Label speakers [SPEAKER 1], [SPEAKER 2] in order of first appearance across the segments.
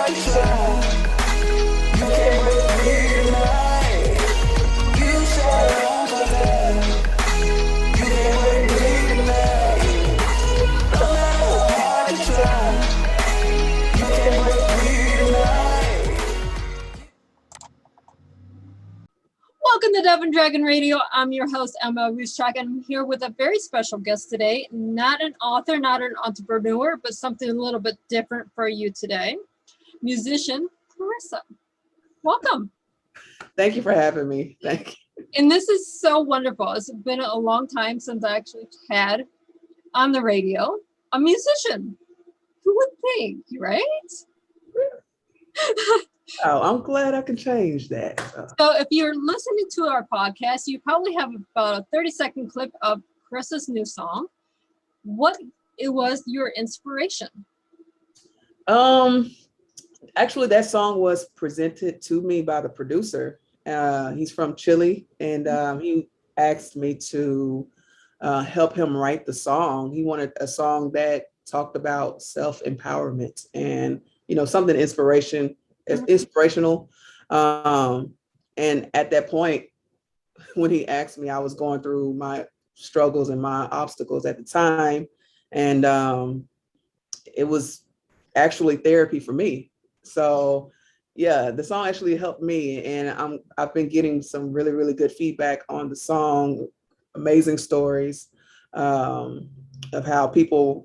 [SPEAKER 1] Welcome to Dove and Dragon Radio. I'm your host, M.l.Ruscsak, and I'm here with a very special guest today. Not an author, not an entrepreneur, but something a little bit different for you today. Musician, Caressa. Welcome.
[SPEAKER 2] Thank you for having me. Thank you.
[SPEAKER 1] And this is so wonderful. It's been a long time since I actually had on the radio a musician. Who would think, right?
[SPEAKER 2] Oh, I'm glad I can change that.
[SPEAKER 1] So if you're listening to our podcast, you probably have about a 30-second clip of Caressa's new song. What it was your inspiration?
[SPEAKER 2] Actually, that song was presented to me by the producer. He's from Chile, and he asked me to help him write the song. He wanted a song that talked about self-empowerment and, something inspirational. And at that point, when he asked me, I was going through my struggles and my obstacles at the time. And it was actually therapy for me. So yeah, the song actually helped me. And I've been getting some really, really good feedback on the song, amazing stories of how the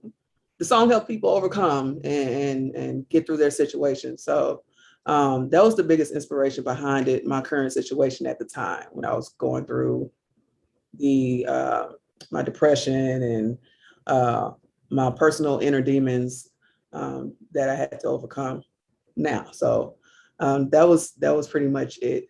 [SPEAKER 2] song helped people overcome and get through their situation. So that was the biggest inspiration behind it, my current situation at the time when I was going through my depression and my personal inner demons that I had to overcome now. So that was pretty much it.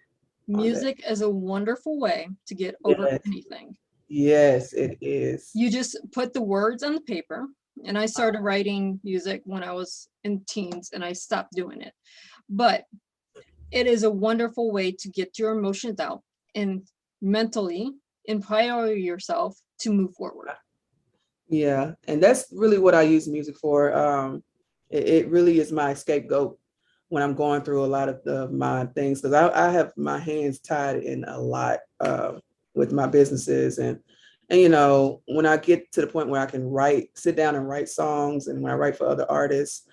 [SPEAKER 1] Music is a wonderful way to get over anything.
[SPEAKER 2] Yes, it is.
[SPEAKER 1] You just put the words on the paper, and I started writing music when I was in teens, and I stopped doing it. But it is a wonderful way to get your emotions out and mentally empower yourself to move forward.
[SPEAKER 2] Yeah, and that's really what I use music for. It really is my scapegoat when I'm going through a lot of my things, because I have my hands tied in a lot with my businesses. And when I get to the point where I can sit down and write songs, and when I write for other artists,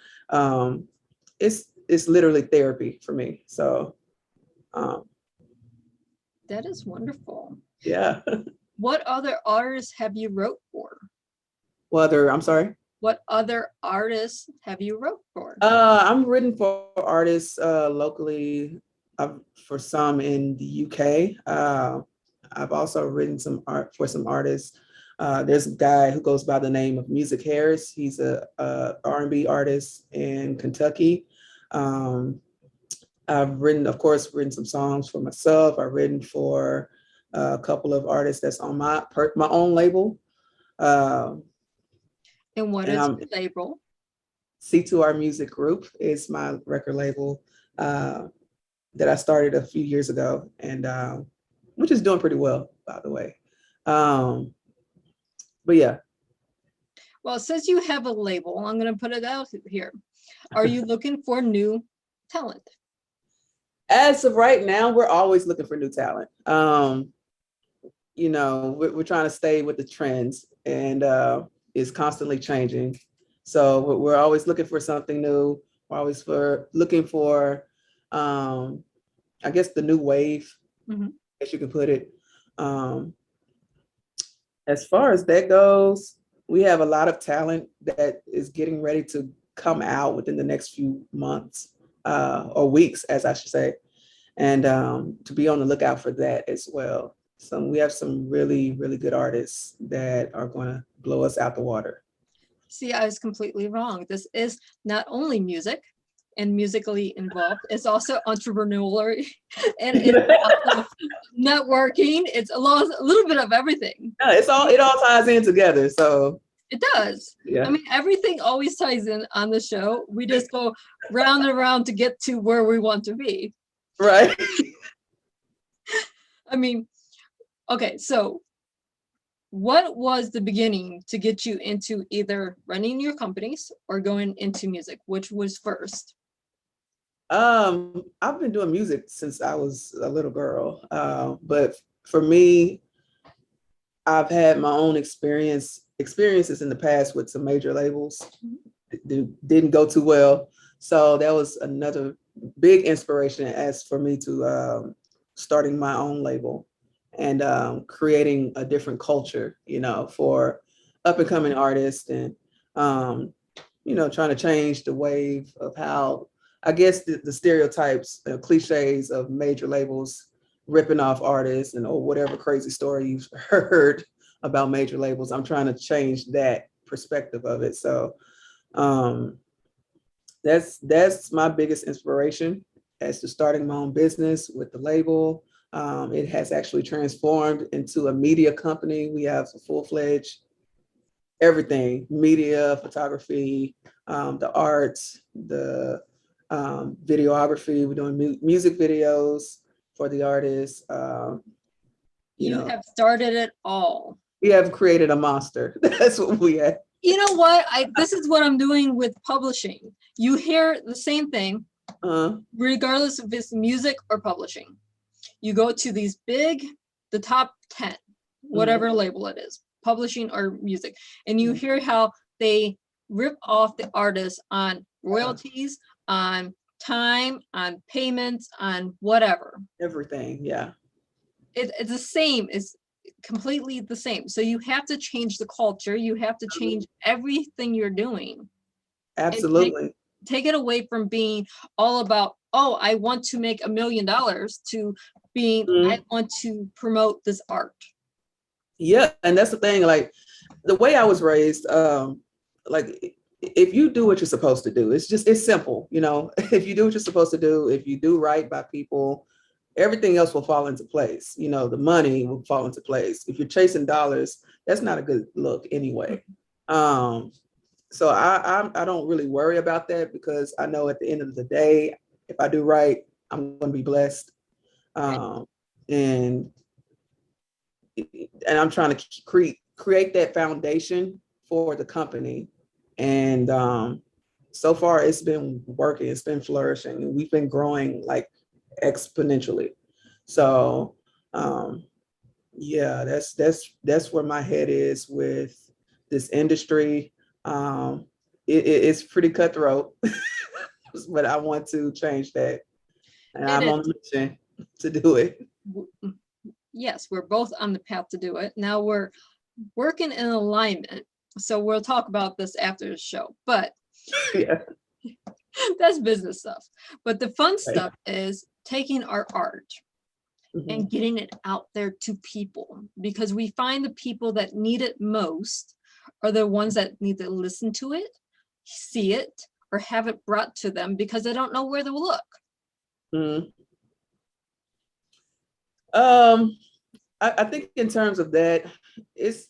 [SPEAKER 2] it's literally therapy for me. So
[SPEAKER 1] that is wonderful.
[SPEAKER 2] Yeah.
[SPEAKER 1] What other artists have you wrote for?
[SPEAKER 2] I'm sorry?
[SPEAKER 1] What other artists have you wrote for?
[SPEAKER 2] I'm written for artists locally, for some in the UK. I've also written some art for some artists. There's a guy who goes by the name of Music Harris. He's a R&B artist in Kentucky. I've written some songs for myself. I've written for a couple of artists that's on my own label.
[SPEAKER 1] And what is your label?
[SPEAKER 2] C2R Music Group is my record label that I started a few years ago, and which is doing pretty well, by the way. But yeah.
[SPEAKER 1] Well, since you have a label, I'm going to put it out here. Are you looking for new talent?
[SPEAKER 2] As of right now, we're always looking for new talent. We're trying to stay with the trends, and it's constantly changing. So we're always looking for something new. We're always looking for, I guess, the new wave, as you can put it. As far as that goes, we have a lot of talent that is getting ready to come out within the next few months or weeks, as I should say, and to be on the lookout for that as well. So we have some really, really good artists that are going to blow us out the water.
[SPEAKER 1] See, I was completely wrong. This is not only music and musically involved, it's also entrepreneurial and it's also networking. It's a little bit of everything.
[SPEAKER 2] Yeah, it all ties in together. So
[SPEAKER 1] it does.
[SPEAKER 2] Yeah.
[SPEAKER 1] I mean, everything always ties in on the show. We just go round and around to get to where we want to be.
[SPEAKER 2] Right.
[SPEAKER 1] I mean, okay, so what was the beginning to get you into either running your companies or going into music? Which was first?
[SPEAKER 2] I've been doing music since I was a little girl. But for me, I've had my own experiences in the past with some major labels that didn't go too well. So that was another big inspiration as for me to starting my own label and creating a different culture, for up and coming artists and trying to change the wave of how I guess the stereotypes, cliches of major labels ripping off artists and or whatever crazy story you've heard about major labels. I'm trying to change that perspective of it. So um, that's my biggest inspiration as to starting my own business with the label. It has actually transformed into a media company. We have a full-fledged everything, media, photography, the arts, the videography. We're doing music videos for the artists.
[SPEAKER 1] You have started it all.
[SPEAKER 2] We have created a monster. That's what we have.
[SPEAKER 1] You know what? This is what I'm doing with publishing. You hear the same thing, regardless if it's music or publishing. You go to these the top 10, whatever label it is, publishing or music, and you hear how they rip off the artist on royalties, on time, on payments, on whatever.
[SPEAKER 2] Everything, yeah.
[SPEAKER 1] It's the same. It's completely the same. So you have to change the culture. You have to change everything you're doing.
[SPEAKER 2] Absolutely.
[SPEAKER 1] Take it away from being all about, oh, I want to make $1 million to being, I want to promote this art.
[SPEAKER 2] Yeah, and that's the thing. Like the way I was raised, like if you do what you're supposed to do, it's simple. If you do what you're supposed to do, if you do right by people, everything else will fall into place. The money will fall into place. If you're chasing dollars, that's not a good look anyway. So I don't really worry about that because I know at the end of the day, if I do right, I'm going to be blessed. And I'm trying to create that foundation for the company. And so far it's been working, it's been flourishing, and we've been growing like exponentially. So yeah, that's where my head is with this industry. It's pretty cutthroat, but I want to change that. And I'm on a mission to do it.
[SPEAKER 1] Yes, we're both on the path to do it. Now we're working in alignment. So we'll talk about this after the show, but
[SPEAKER 2] yeah.
[SPEAKER 1] That's business stuff. But the fun stuff is taking our art and getting it out there to people, because we find the people that need it most are the ones that need to listen to it, see it, or have it brought to them because they don't know where to look.
[SPEAKER 2] I think in terms of that, it's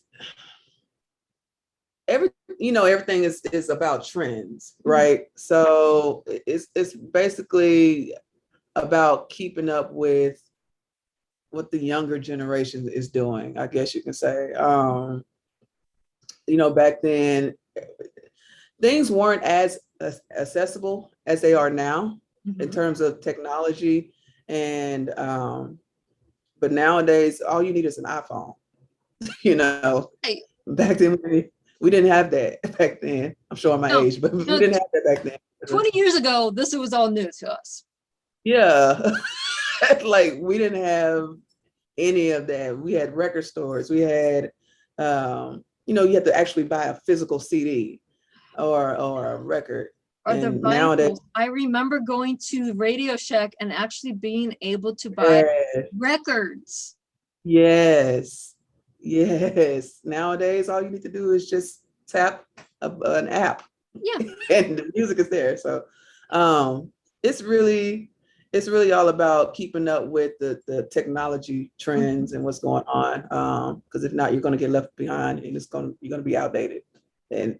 [SPEAKER 2] everything is about trends, right? So it's basically about keeping up with what the younger generation is doing, I guess you can say. Back then things weren't as accessible as they are now in terms of technology, and but nowadays all you need is an iPhone. Back then we didn't have that back then. I'm showing my age, but we didn't have that back then.
[SPEAKER 1] 20 years ago, this was all new to us.
[SPEAKER 2] Yeah. Like we didn't have any of that. We had record stores. We had, you had to actually buy a physical CD or a record.
[SPEAKER 1] Or the nowadays, I remember going to Radio Shack and actually being able to buy records.
[SPEAKER 2] Yes. Nowadays, all you need to do is just tap an app.
[SPEAKER 1] Yeah.
[SPEAKER 2] And the music is there. So it's really all about keeping up with the technology trends and what's going on. Because if not, you're going to get left behind, and you're going to be outdated. And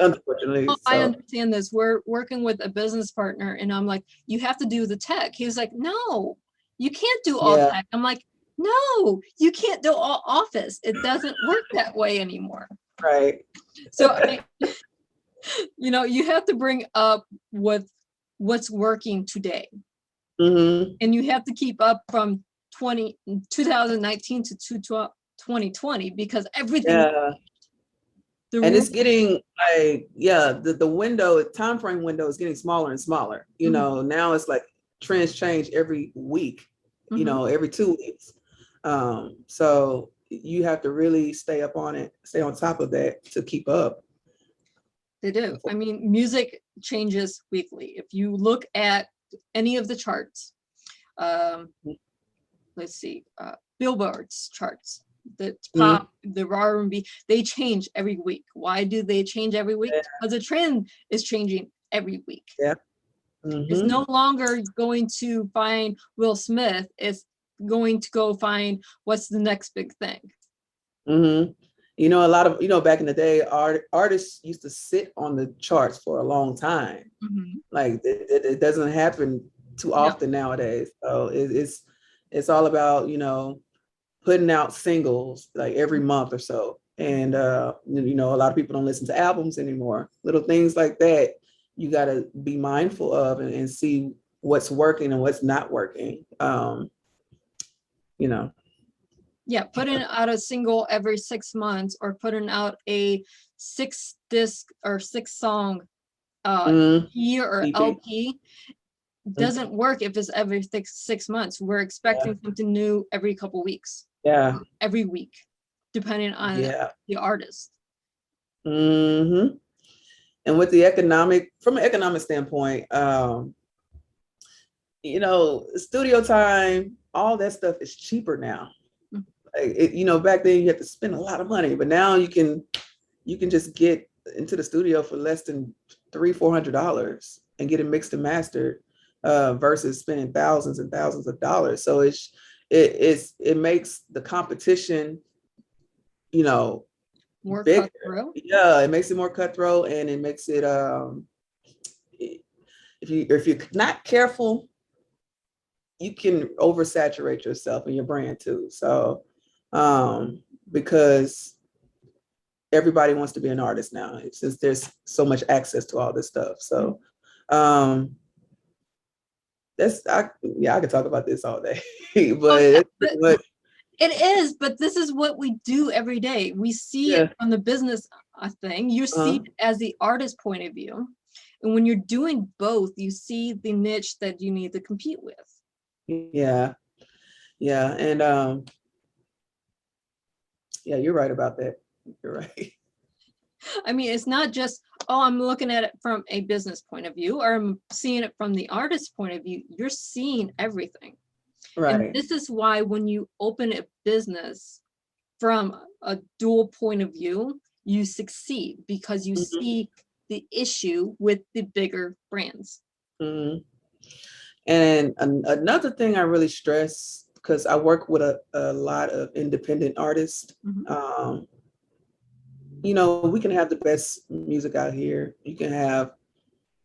[SPEAKER 2] unfortunately,
[SPEAKER 1] I understand this. We're working with a business partner, and I'm like, you have to do the tech. He was like, no, you can't do all tech. I'm like, no, you can't do all office. It doesn't work that way anymore.
[SPEAKER 2] Right.
[SPEAKER 1] So, you have to bring up with what's working today.
[SPEAKER 2] Mm-hmm.
[SPEAKER 1] And you have to keep up from 2019 to 2020 because everything.
[SPEAKER 2] Yeah. And it's getting like, yeah, the window, time frame window is getting smaller and smaller. You know, now it's like trends change every week, you know, every 2 weeks. So you have to really stay up on it, stay on top of that to keep up.
[SPEAKER 1] They do. I mean, music changes weekly. If you look at any of the charts, let's see, Billboard's charts, the pop, the R&B, they change every week. Why do they change every week? Because the trend is changing every week.
[SPEAKER 2] Yeah.
[SPEAKER 1] It's no longer going to find Will Smith. It's going to go find what's the next big thing.
[SPEAKER 2] You know, a lot of, you know, back in the day, artists used to sit on the charts for a long time. Like it doesn't happen too often nowadays. So it's all about, you know, putting out singles like every month or so. And, you know, a lot of people don't listen to albums anymore. Little things like that, you got to be mindful of and see what's working and what's not working, you know.
[SPEAKER 1] Yeah, putting out a single every 6 months or putting out a 6-disc or 6-song EP or LP doesn't work if it's every 6 months. We're expecting something new every couple weeks.
[SPEAKER 2] Yeah.
[SPEAKER 1] Every week, depending on the artist.
[SPEAKER 2] And with the from an economic standpoint, you know, studio time, all that stuff is cheaper now. You know, back then you had to spend a lot of money, but now you can just get into the studio for less than $300-400 and get it mixed and mastered, versus spending thousands and thousands of dollars. So it makes the competition, you know,
[SPEAKER 1] more
[SPEAKER 2] bigger.
[SPEAKER 1] Cutthroat.
[SPEAKER 2] Yeah, it makes it more cutthroat, and it makes it if you're not careful, you can oversaturate yourself and your brand too. So because everybody wants to be an artist now, since there's so much access to all this stuff. So I could talk about this all day. But
[SPEAKER 1] it is, but this is what we do every day. We see it from the business thing. You see it as the artist point of view. And when you're doing both, you see the niche that you need to compete with.
[SPEAKER 2] Yeah. And yeah, you're right about that. You're right.
[SPEAKER 1] I mean, it's not just, oh, I'm looking at it from a business point of view, or I'm seeing it from the artist's point of view. You're seeing everything.
[SPEAKER 2] Right.
[SPEAKER 1] And this is why when you open a business from a dual point of view, you succeed, because you see the issue with the bigger brands.
[SPEAKER 2] And another thing I really stress, because I work with a lot of independent artists, you know, we can have the best music out here. You can have,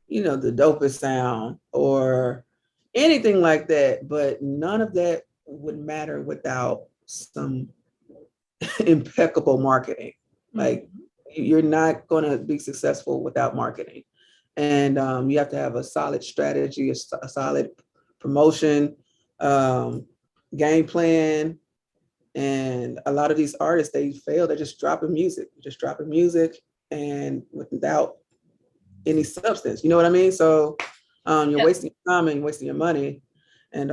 [SPEAKER 2] you know, the dopest sound or anything like that, but none of that would matter without some impeccable marketing. Like, you're not going to be successful without marketing. And you have to have a solid strategy, a solid promotion, game plan. And a lot of these artists, they fail. They're just dropping music, and without any substance. You know what I mean? So you're wasting your time and you're wasting your money. And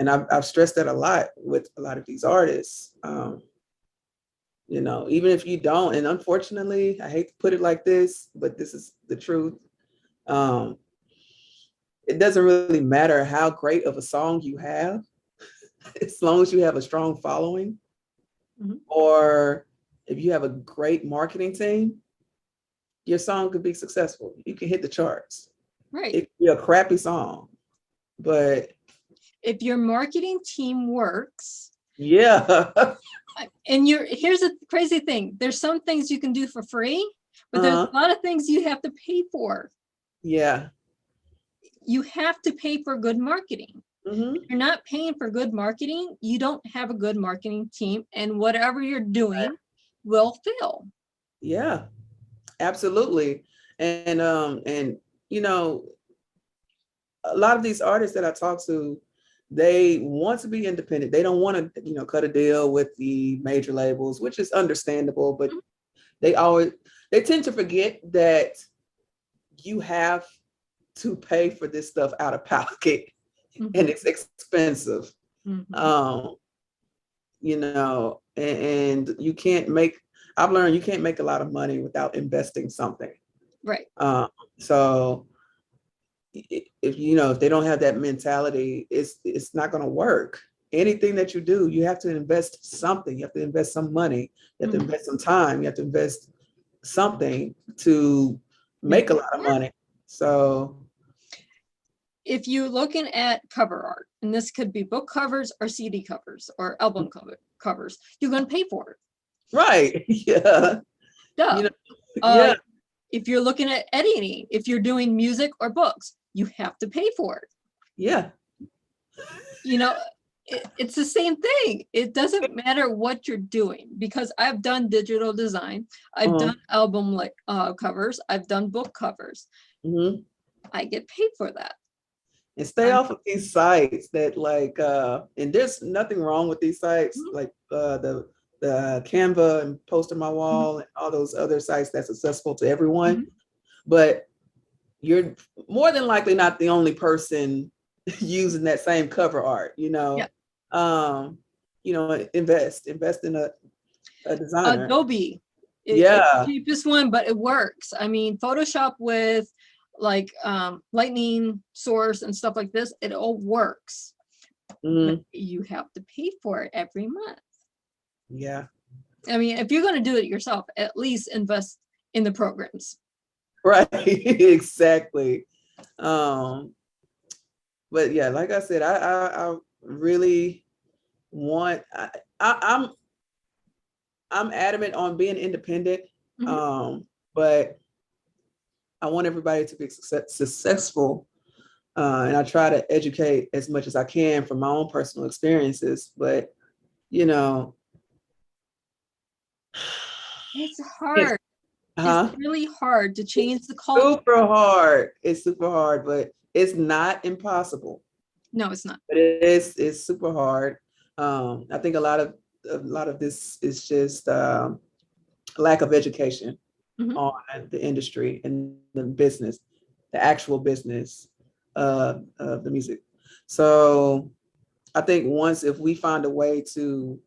[SPEAKER 2] I've stressed that a lot with a lot of these artists. You know, even if you don't, and unfortunately, I hate to put it like this, but this is the truth. It doesn't really matter how great of a song you have, as long as you have a strong following, or if you have a great marketing team, your song could be successful. You can hit the charts.
[SPEAKER 1] Right.
[SPEAKER 2] It could be a crappy song, but
[SPEAKER 1] if your marketing team works, and here's the crazy thing. There's some things you can do for free, but there's a lot of things you have to pay for.
[SPEAKER 2] Yeah.
[SPEAKER 1] You have to pay for good marketing. If you're not paying for good marketing, you don't have a good marketing team, and whatever you're doing will fail.
[SPEAKER 2] Yeah, absolutely. And you know, a lot of these artists that I talk to, they want to be independent. They don't want to, cut a deal with the major labels, which is understandable, but they tend to forget that you have to pay for this stuff out of pocket, and it's expensive. And you can't make, I've learned you can't make a lot of money without investing something.
[SPEAKER 1] Right.
[SPEAKER 2] So if they don't have that mentality, it's not going to work. Anything that you do, you have to invest something. You have to invest some money. You have to invest some time. You have to invest something to make a lot of money. So
[SPEAKER 1] if you're looking at cover art, and this could be book covers or CD covers or album covers, you're going to pay for it.
[SPEAKER 2] Right. Yeah.
[SPEAKER 1] Yeah. If you're looking at editing, if you're doing music or books, you have to pay for it.
[SPEAKER 2] Yeah.
[SPEAKER 1] It's the same thing. It doesn't matter what you're doing, because I've done digital design. I've done album covers. I've done book covers. I get paid for that.
[SPEAKER 2] And stay off of these sites that and there's nothing wrong with these sites, like the Canva and Post on My Wall and all those other sites that's accessible to everyone. But you're more than likely not the only person using that same cover art, invest in a designer.
[SPEAKER 1] Adobe. It's the cheapest one, but it works. I mean, Photoshop with lightning source and stuff like this, it all works. But you have to pay for it every month.
[SPEAKER 2] Yeah.
[SPEAKER 1] I mean, if you're going to do it yourself, at least invest in the programs.
[SPEAKER 2] Right. Exactly. But yeah, like I said, I really want, I'm adamant on being independent. But I want everybody to be successful. And I try to educate as much as I can from my own personal experiences, but
[SPEAKER 1] it's hard. It's really hard to change the culture.
[SPEAKER 2] Super hard. It's super hard, but it's not impossible.
[SPEAKER 1] No, it's not.
[SPEAKER 2] But it's super hard. I think a lot of this is just lack of education on the industry and the business, the actual business of the music. So I think if we find a way to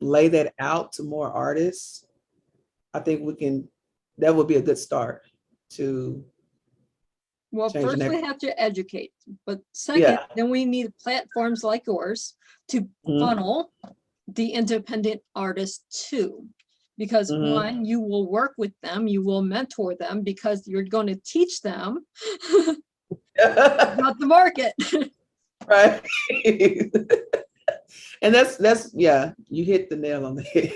[SPEAKER 2] lay that out to more artists, I think that would be a good start to.
[SPEAKER 1] Well, first we have to educate, but second, then we need platforms like yours to funnel the independent artists too. Because one, you will work with them, you will mentor them, because you're going to teach them about the market.
[SPEAKER 2] Right. And that's you hit the nail on the head.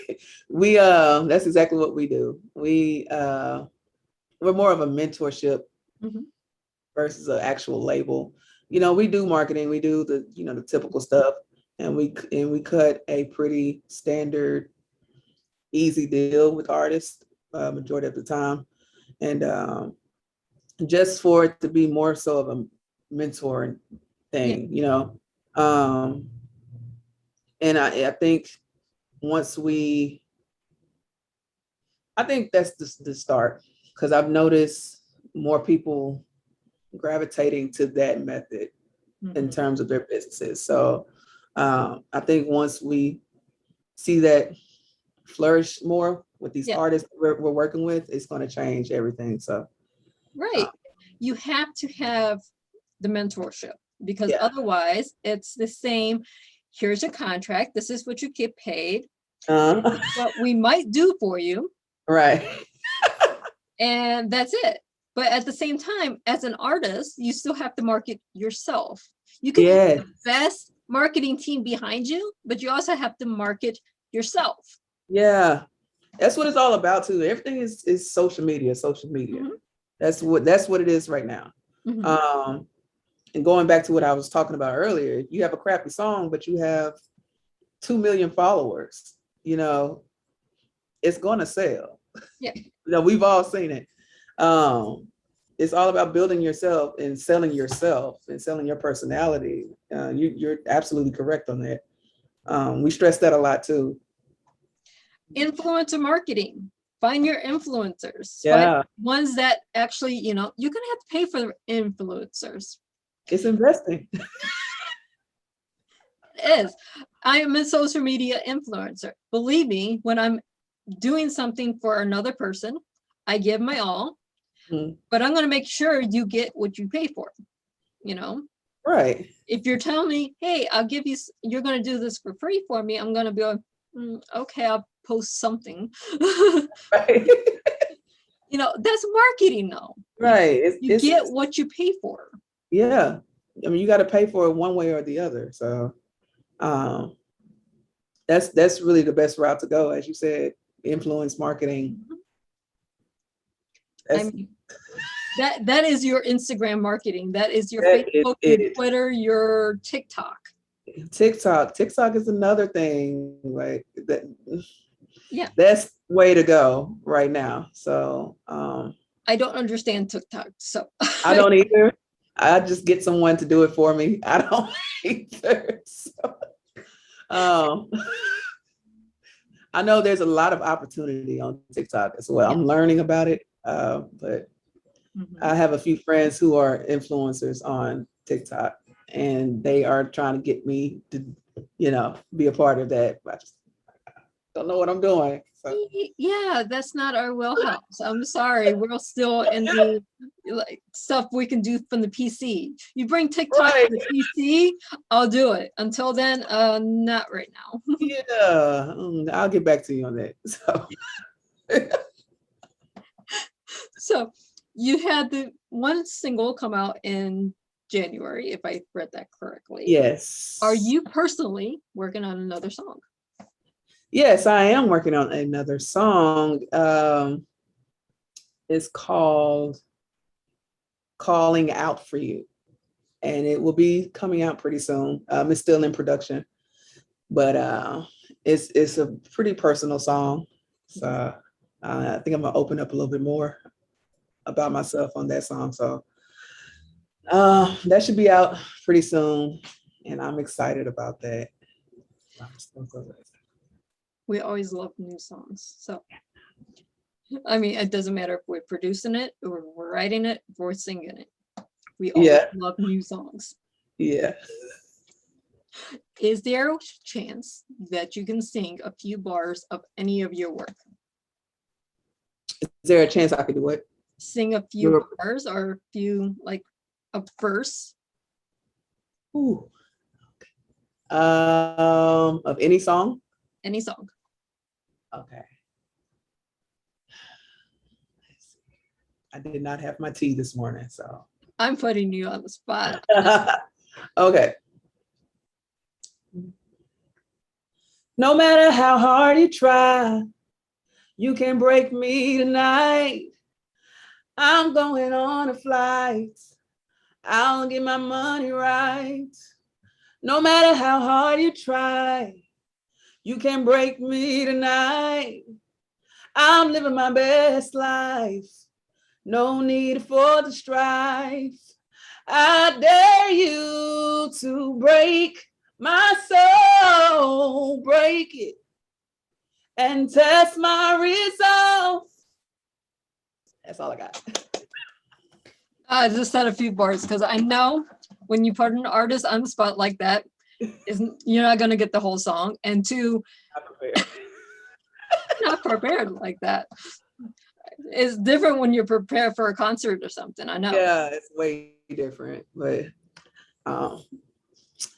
[SPEAKER 2] That's exactly what we do. We're more of a mentorship versus an actual label. We do marketing, we do the typical stuff, and we cut a pretty standard, easy deal with artists majority of the time, and just for it to be more so of a mentoring thing, and I think I think that's the start, because I've noticed more people gravitating to that method in terms of their businesses. So I think once we see that flourish more with these artists we're working with, it's going to change everything. So
[SPEAKER 1] you have to have the mentorship, because otherwise it's the same. Here's a contract, this is what you get paid, what we might do for you,
[SPEAKER 2] right?
[SPEAKER 1] And that's it. But at the same time, as an artist, you still have to market yourself. You can have the best marketing team behind you, but you also have to market yourself.
[SPEAKER 2] Yeah, that's what it's all about too. Everything is social media. That's what it is right now. And going back to what I was talking about earlier, you have a crappy song, but you have 2 million followers, it's going to sell.
[SPEAKER 1] Yeah.
[SPEAKER 2] We've all seen it. it's all about building yourself and selling your personality. You're absolutely correct on that. We stress that a lot too.
[SPEAKER 1] Influencer marketing. Find your influencers.
[SPEAKER 2] Yeah.
[SPEAKER 1] Find ones that actually, you're gonna have to pay for influencers.
[SPEAKER 2] It's investing.
[SPEAKER 1] It is. I am a social media influencer. Believe me, when I'm doing something for another person, I give my all, but I'm going to make sure you get what you pay for,
[SPEAKER 2] Right.
[SPEAKER 1] If you're telling me, hey, you're going to do this for free for me, I'm going to be like, okay, I'll post something.
[SPEAKER 2] Right.
[SPEAKER 1] That's marketing though.
[SPEAKER 2] Right.
[SPEAKER 1] You get what you pay for.
[SPEAKER 2] Yeah. I mean, you got to pay for it one way or the other. So that's really the best route to go, as you said, influence marketing.
[SPEAKER 1] That is your Instagram marketing. That is your Facebook, your Twitter, your TikTok.
[SPEAKER 2] TikTok is another thing like that.
[SPEAKER 1] Yeah,
[SPEAKER 2] that's the way to go right now. So
[SPEAKER 1] I don't understand TikTok, so
[SPEAKER 2] I don't either. I just get someone to do it for me. I don't either. So, I know there's a lot of opportunity on TikTok as well. I'm learning about it, but I have a few friends who are influencers on TikTok, and they are trying to get me to, be a part of that. I just don't know what I'm doing. So.
[SPEAKER 1] Yeah, that's not our wheelhouse. I'm sorry. We're still in the stuff we can do from the PC. You bring TikTok to the PC, I'll do it. Until then, not right now.
[SPEAKER 2] Yeah, I'll get back to you on that.
[SPEAKER 1] So you had the one single come out in January, if I read that correctly.
[SPEAKER 2] Yes.
[SPEAKER 1] Are you personally working on another song?
[SPEAKER 2] Yes, I am working on another song. It's called Calling Out for You, and it will be coming out pretty soon. It's still in production, but it's a pretty personal song. So I think I'm gonna open up a little bit more about myself on that song. So that should be out pretty soon, and I'm excited about that.
[SPEAKER 1] We always love new songs. So, I mean, it doesn't matter if we're producing it or we're writing it, or we're singing it. We always love new songs.
[SPEAKER 2] Yeah.
[SPEAKER 1] Is there a chance that you can sing a few bars of any of your work?
[SPEAKER 2] Is there a chance I could do it?
[SPEAKER 1] Sing a few bars or a few, like a verse?
[SPEAKER 2] Ooh. Of any song?
[SPEAKER 1] Any song.
[SPEAKER 2] Okay. I did not have my tea this morning, so.
[SPEAKER 1] I'm putting you on the spot.
[SPEAKER 2] Okay. No matter how hard you try, you can break me tonight. I'm going on a flight. I'll get my money right. No matter how hard you try, you can break me tonight. I'm living my best life. No need for the strife. I dare you to break my soul, break it, and test my resolve. That's all I got.
[SPEAKER 1] I just said a few bars because I know when you put an artist on the spot like that, you're not going to get the whole song. And two,
[SPEAKER 2] not prepared.
[SPEAKER 1] Not prepared like that. It's different when you're prepared for a concert or something. I know.
[SPEAKER 2] Yeah, it's way different, but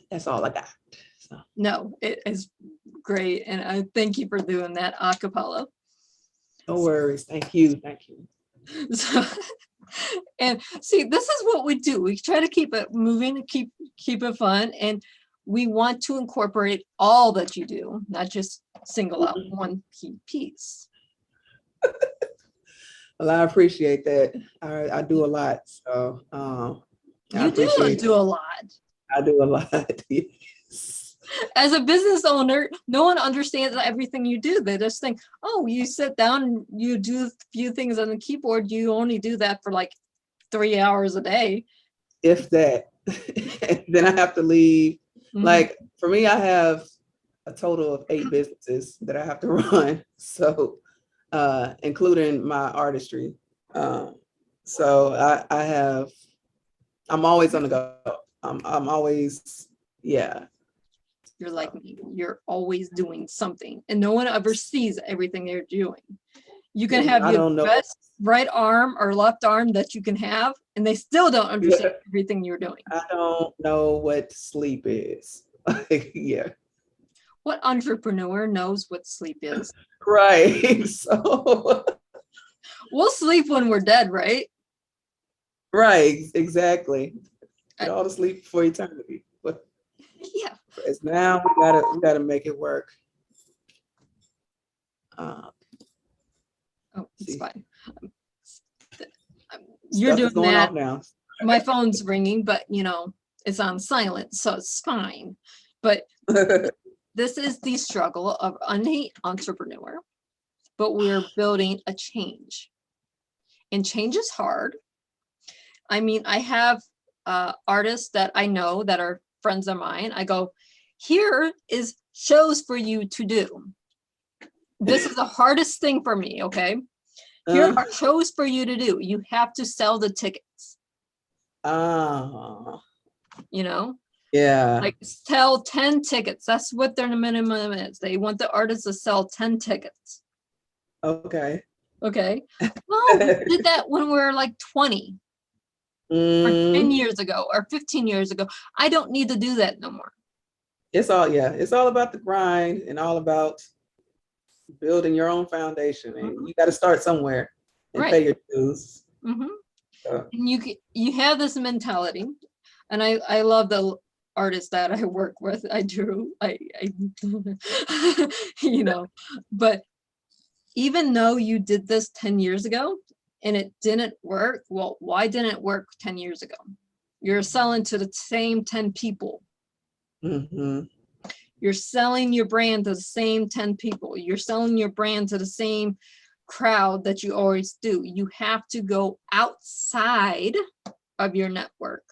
[SPEAKER 2] that's all I got. So.
[SPEAKER 1] No, it is great. And I thank you for doing that a cappella.
[SPEAKER 2] No worries. Thank you. Thank you.
[SPEAKER 1] So, and see, this is what we do. We try to keep it moving, keep it fun, and we want to incorporate all that you do, not just single out one key piece.
[SPEAKER 2] Well, I appreciate that. I do a lot, so
[SPEAKER 1] you do a lot.
[SPEAKER 2] I do a lot. Yes.
[SPEAKER 1] As a business owner, no one understands everything you do. They just think, oh, you sit down and you do a few things on the keyboard. You only do that for like 3 hours a day.
[SPEAKER 2] if that. Then I have to leave.
[SPEAKER 1] Mhm.
[SPEAKER 2] Like for me, I have a total of 8 businesses that I have to run. So including my artistry. So I'm always on the go. I'm always, yeah.
[SPEAKER 1] You're like me. You're always doing something, and no one ever sees everything you're doing. You can have
[SPEAKER 2] I
[SPEAKER 1] your
[SPEAKER 2] don't know.
[SPEAKER 1] best right arm or left arm that you can have, and they still don't understand everything you're doing.
[SPEAKER 2] I don't know what sleep is. Yeah.
[SPEAKER 1] What entrepreneur knows what sleep is?
[SPEAKER 2] Right. So
[SPEAKER 1] We'll sleep when we're dead, right?
[SPEAKER 2] right, exactly. Get all the sleep for eternity. But
[SPEAKER 1] Yeah.
[SPEAKER 2] it's now we gotta make it work.
[SPEAKER 1] Oh, it's
[SPEAKER 2] See.
[SPEAKER 1] fine. You're
[SPEAKER 2] Stuff is
[SPEAKER 1] doing
[SPEAKER 2] going
[SPEAKER 1] that.
[SPEAKER 2] off now.
[SPEAKER 1] My phone's ringing, but it's on silent, so it's fine. But this is the struggle of any entrepreneur, but we're building a change. And change is hard. I mean, I have artists that I know that are friends of mine. I go, here is shows for you to do. This is the hardest thing for me, okay? Here are shows for you to do. You have to sell the tickets.
[SPEAKER 2] Yeah.
[SPEAKER 1] Like sell 10 tickets. That's what their minimum is. They want the artist to sell 10 tickets.
[SPEAKER 2] Okay.
[SPEAKER 1] Okay. Well, we did that when we were like 20 or 10 years ago or 15 years ago. I don't need to do that no more.
[SPEAKER 2] It's all about the grind and all about building your own foundation. And you got to start somewhere and pay your dues.
[SPEAKER 1] And you have this mentality, and I love the artists that I work with. I do. I but even though you did this 10 years ago and it didn't work, well, why didn't it work 10 years ago? You're selling to the same 10 people. You're selling your brand to the same 10 people. You're selling your brand to the same crowd that you always do. You have to go outside of your network.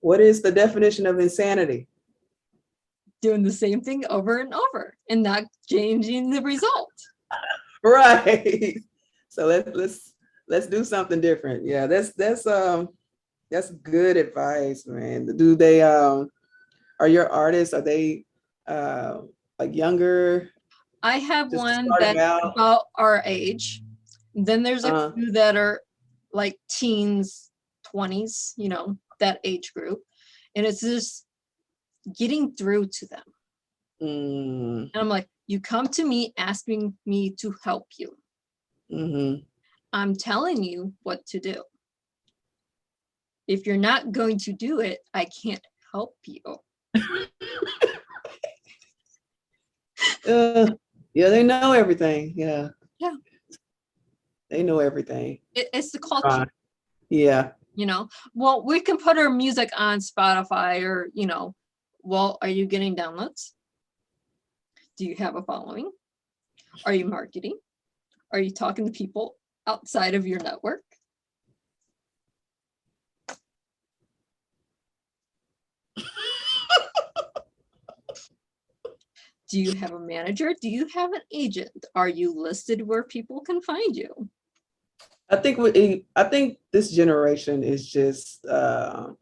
[SPEAKER 2] What is the definition of insanity?
[SPEAKER 1] Doing the same thing over and over and not changing the result.
[SPEAKER 2] Right. So let's do something different. Yeah, that's good advice, man. Do they are your artists, are they like younger?
[SPEAKER 1] I have
[SPEAKER 2] Just
[SPEAKER 1] one
[SPEAKER 2] starting
[SPEAKER 1] that's
[SPEAKER 2] out?
[SPEAKER 1] about our age. Then there's a few that are like teens, 20s, that age group. And it's just getting through to them. And I'm like, you come to me asking me to help you. I'm telling you what to do. If you're not going to do it, I can't help you.
[SPEAKER 2] Yeah, they know everything. Yeah.
[SPEAKER 1] Yeah.
[SPEAKER 2] They know everything.
[SPEAKER 1] It's the culture.
[SPEAKER 2] Yeah.
[SPEAKER 1] Well, we can put our music on Spotify or, well, are you getting downloads? Do you have a following? Are you marketing? Are you talking to people outside of your network? Do you have a manager? Do you have an agent? Are you listed where people can find you?
[SPEAKER 2] I think this generation is just I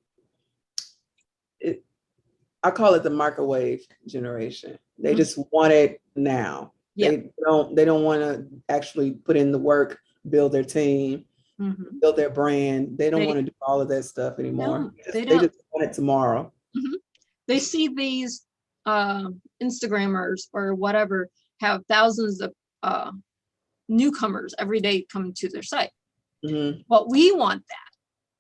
[SPEAKER 2] call it the microwave generation. They just want it now.
[SPEAKER 1] Yeah.
[SPEAKER 2] They don't want to actually put in the work, build their team, build their brand. They don't want to do all of that stuff anymore. They just want it tomorrow.
[SPEAKER 1] They see these Instagrammers or whatever have thousands of newcomers every day coming to their site. But we want that.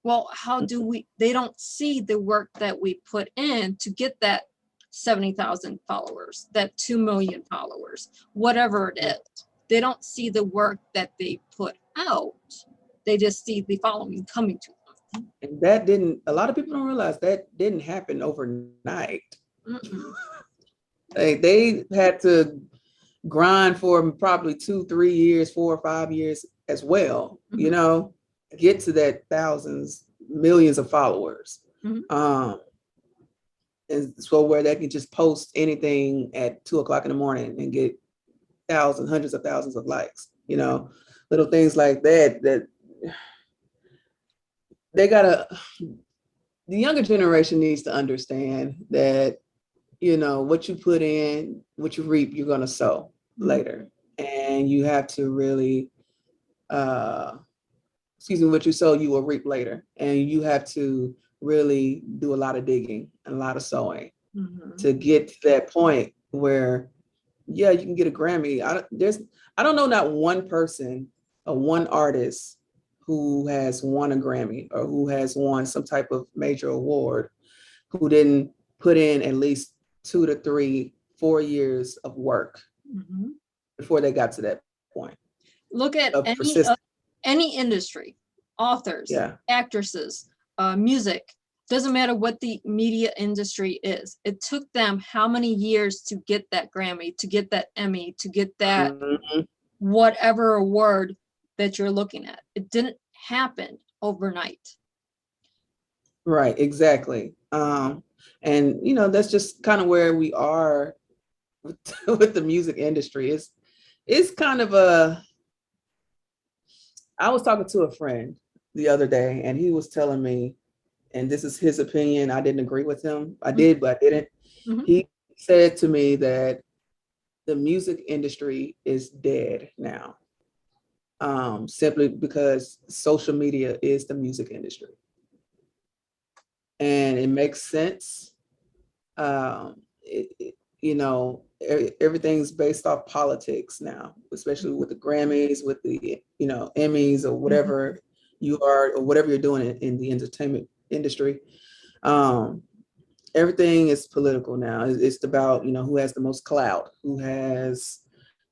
[SPEAKER 1] Well, how do we? They don't see the work that we put in to get that 70,000 followers, that 2 million followers, whatever it is. They don't see the work that they put out. They just see the following coming to them.
[SPEAKER 2] And a lot of people don't realize that didn't happen overnight. They had to grind for probably 2-3 years, 4 or 5 years as well, get to that thousands, millions of followers.
[SPEAKER 1] Mhm.
[SPEAKER 2] And so where they can just post anything at 2 o'clock in the morning and get thousands, hundreds of thousands of likes, little things like that, that they gotta, the younger generation needs to understand that, what you put in, what you reap, you're gonna sow later. And you have to really, what you sow, you will reap later. And you have to really do a lot of digging and a lot of sowing to get to that point where, yeah, you can get a Grammy. I don't know not one person or one artist who has won a Grammy or who has won some type of major award who didn't put in at least 2 to 3, 4 years of work before they got to that point.
[SPEAKER 1] Look at
[SPEAKER 2] Of persistence.
[SPEAKER 1] any industry, authors,
[SPEAKER 2] Yeah.
[SPEAKER 1] actresses, music, doesn't matter what the media industry is. It took them how many years to get that Grammy, to get that Emmy, to get that whatever award that you're looking at. It didn't happen overnight.
[SPEAKER 2] Right, exactly. And that's just kind of where we are with the music industry. It's kind of I was talking to a friend the other day and he was telling me, and this is his opinion, I didn't agree with him. I did, but I didn't. He said to me that the music industry is dead now, simply because social media is the music industry. And it makes sense. Everything's based off politics now, especially with the Grammys, with the, Emmys or whatever you are, or whatever you're doing in the entertainment industry. Everything is political now. It's about, who has the most clout, who has,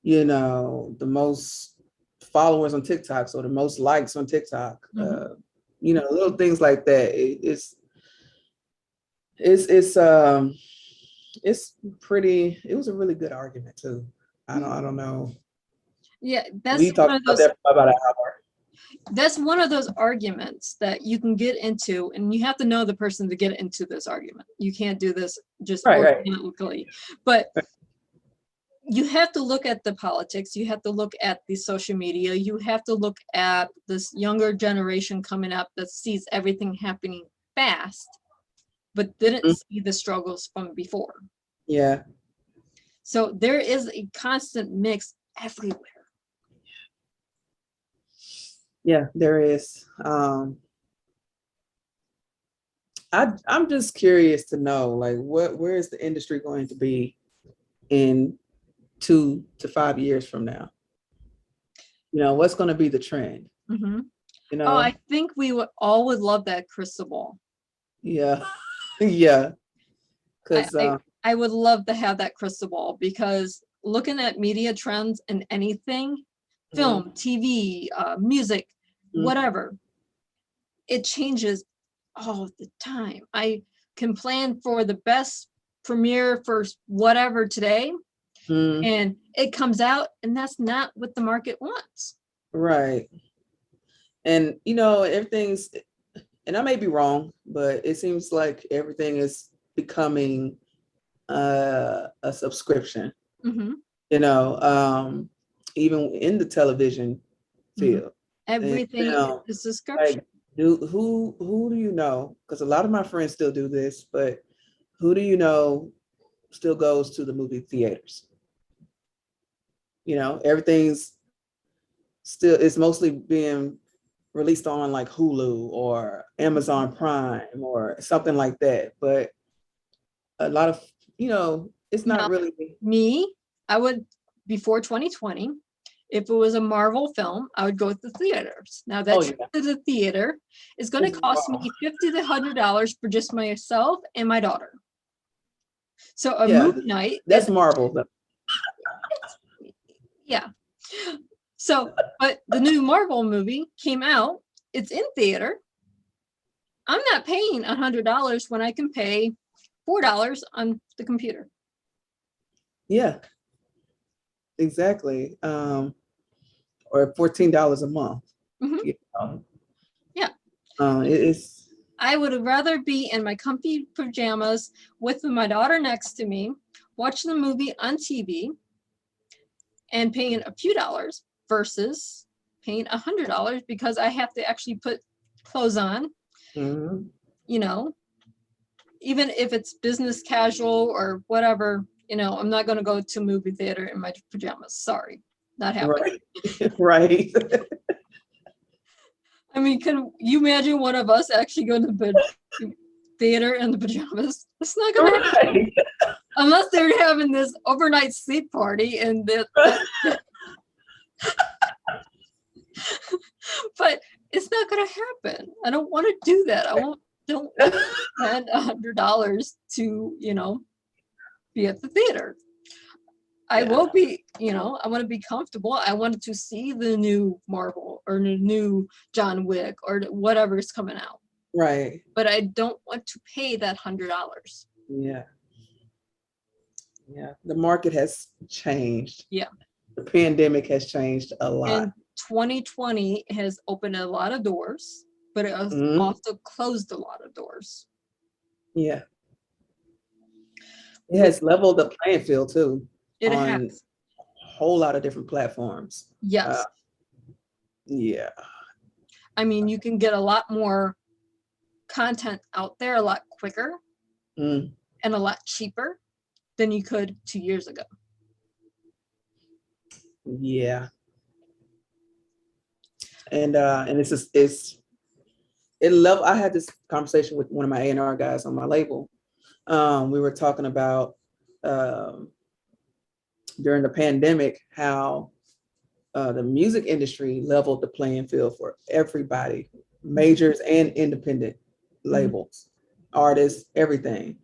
[SPEAKER 2] the most followers on TikTok, or the most likes on TikTok, little things like that. It was a really good argument too. I don't know.
[SPEAKER 1] Yeah,
[SPEAKER 2] We talked about that for about an hour.
[SPEAKER 1] That's one of those arguments that you can get into, and you have to know the person to get into this argument. You can't do this just organically. But you have to look at the politics, you have to look at the social media, you have to look at this younger generation coming up that sees everything happening fast, but didn't see the struggles from before.
[SPEAKER 2] Yeah.
[SPEAKER 1] So there is a constant mix everywhere.
[SPEAKER 2] Yeah, there is. I'm just curious to know, like, where is the industry going to be in 2 to 5 years from now? What's going to be the trend?
[SPEAKER 1] Oh, I think we would love that crystal ball.
[SPEAKER 2] Yeah. Yeah. Because
[SPEAKER 1] I would love to have that crystal ball, because looking at media trends and anything, film, TV, music, whatever, it changes all the time. I can plan for the best premiere for whatever today, and it comes out and that's not what the market wants.
[SPEAKER 2] Right. And everything's, and I may be wrong, but it seems like everything is becoming a subscription. Even in the television field,
[SPEAKER 1] everything is a subscription.
[SPEAKER 2] Like, who do you know? Because a lot of my friends still do this, but who do you know still goes to the movie theaters? Everything's still, it's mostly being released on like Hulu or Amazon Prime or something like that. But a lot of, it's not really
[SPEAKER 1] me. I would, before 2020, if it was a Marvel film, I would go to the theaters. Now that trip to the theater is going to cost me $50 to $100 for just myself and my daughter. So a movie night.
[SPEAKER 2] That's Marvel.
[SPEAKER 1] Yeah. So, but the new Marvel movie came out. It's in theater. I'm not paying $100 when I can pay $4 on the computer.
[SPEAKER 2] Yeah. Exactly. Or $14 a month. It's
[SPEAKER 1] I would rather be in my comfy pajamas with my daughter next to me, watching the movie on TV and paying a few dollars versus paying $100 because I have to actually put clothes on,
[SPEAKER 2] mhm.
[SPEAKER 1] you know, even if it's business casual or whatever, I'm not going to go to movie theater in my pajamas. Sorry, not happening.
[SPEAKER 2] Right, right,
[SPEAKER 1] I mean, can you imagine one of us actually going to the theater in the pajamas? It's not going to happen
[SPEAKER 2] right.
[SPEAKER 1] unless they're having this overnight sleep party and but it's not going to happen. I don't want to do that. Don't want to spend $100 to, be at the theater. I
[SPEAKER 2] Yeah,
[SPEAKER 1] will be, I want to be comfortable. I wanted to see the new Marvel or the new John Wick or whatever is coming out.
[SPEAKER 2] right.
[SPEAKER 1] But I don't want to pay that $100.
[SPEAKER 2] Yeah, yeah. The market has changed.
[SPEAKER 1] Yeah.
[SPEAKER 2] The pandemic has changed a lot.
[SPEAKER 1] And 2020 has opened a lot of doors, but it has
[SPEAKER 2] Mhm.
[SPEAKER 1] also closed a lot of doors.
[SPEAKER 2] Yeah, it has leveled the playing field too
[SPEAKER 1] It
[SPEAKER 2] on
[SPEAKER 1] has.
[SPEAKER 2] a whole lot of different platforms.
[SPEAKER 1] Yes.
[SPEAKER 2] Yeah,
[SPEAKER 1] I mean, you can get a lot more content out there a lot quicker
[SPEAKER 2] mm,
[SPEAKER 1] and a lot cheaper than you could 2 years ago.
[SPEAKER 2] yeah. And it's just it love. I had this conversation with one of my A&R guys on my label. We were talking about um, during the pandemic how the music industry leveled the playing field for everybody, majors and independent labels, artists, everything,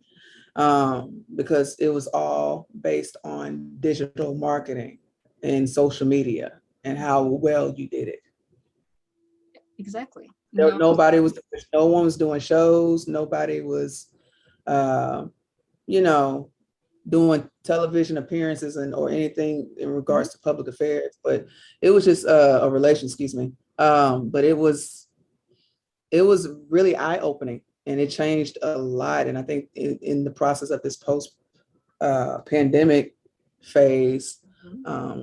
[SPEAKER 2] because it was all based on digital marketing and social media and how well you did it.
[SPEAKER 1] Exactly.
[SPEAKER 2] Nobody was, no one was doing shows. Nobody was, uh, you know, doing television appearances or anything in regards to public affairs. But it was just a relation, excuse me. But it was really eye opening, and it changed a lot. And I think in the process of this post pandemic phase,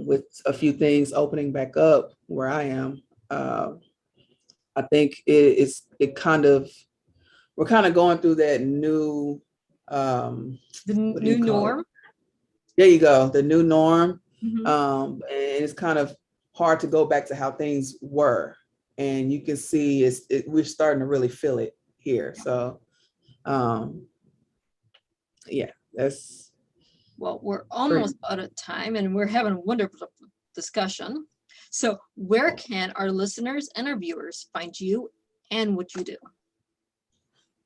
[SPEAKER 2] with a few things opening back up where I am. I think it kind of, we're kind of going through that new,
[SPEAKER 1] The
[SPEAKER 2] what do you
[SPEAKER 1] new
[SPEAKER 2] call it?
[SPEAKER 1] norm.
[SPEAKER 2] There you go, the new norm.
[SPEAKER 1] Mhm.
[SPEAKER 2] And it's kind of hard to go back to how things were. And you can see we're starting to really feel it here. So yeah, that's
[SPEAKER 1] Well, we're
[SPEAKER 2] pretty.
[SPEAKER 1] almost out of time and we're having a wonderful discussion. So where can our listeners and our viewers find you and what you do?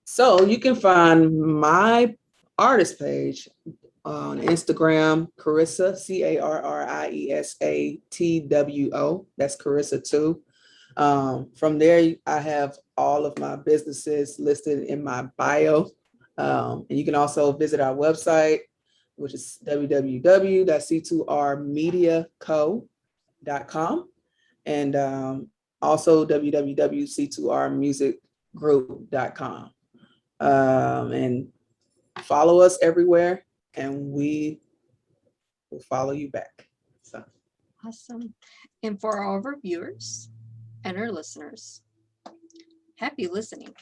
[SPEAKER 2] So you can find my artist page on Instagram, Carissa, CarriesATWO. That's Carissa too. From there, I have all of my businesses listed in my bio. And you can also visit our website, which is www.c2rmediaco.com, and also www.c2rmusicgroup.com. And follow us everywhere, and we will follow you back. So.
[SPEAKER 1] Awesome. And for all of our viewers and our listeners, happy listening.